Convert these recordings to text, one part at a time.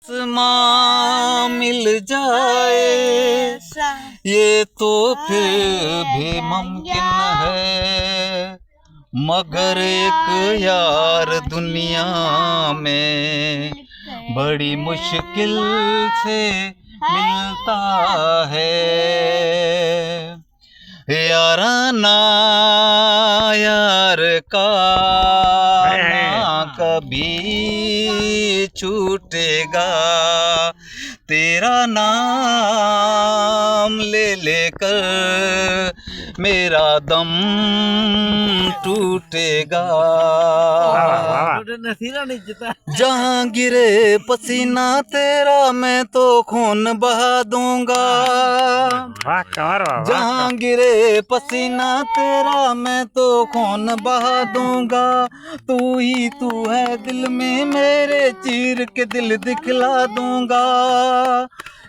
आसमां मिल जाए ये तो फिर भी मुमकिन है, मगर एक यार दुनिया में बड़ी मुश्किल से मिलता है। याराना यार का ना कभी छूटेगा, तेरा नाम ले लेकर मेरा दम टूटेगा। जहाँ गिरे पसीना तेरा मैं तो खून बहा दूंगा, जहाँ गिरे पसीना तेरा मैं तो खून बहा दूंगा। तू ही तू है दिल में मेरे, चीर के दिल दिखला दूंगा।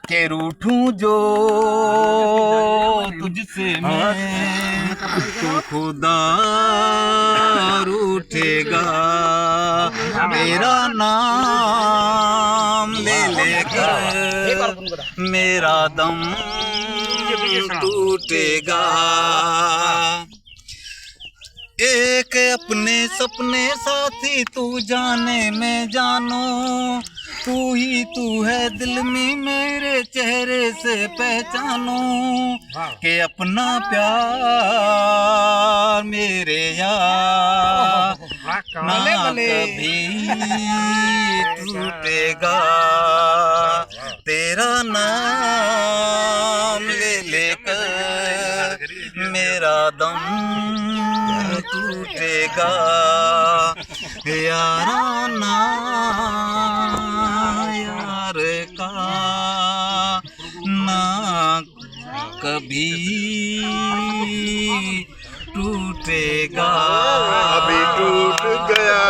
के रूठूं जो तुझसे मैं तो खुदा रूठेगा, मेरा नाम ले लेकर मेरा दम टूटेगा। एक अपने सपने साथी तू जाने मैं जानू, तू ही तू है दिल में मेरे चेहरे से पहचानू। के अपना प्यार मेरे यार ना कभी टूटेगा, तेरा नाम ले लेकर मेरा दम टूटेगा। याराना यार का ना कभी टूटेगा। अभी टूट गया।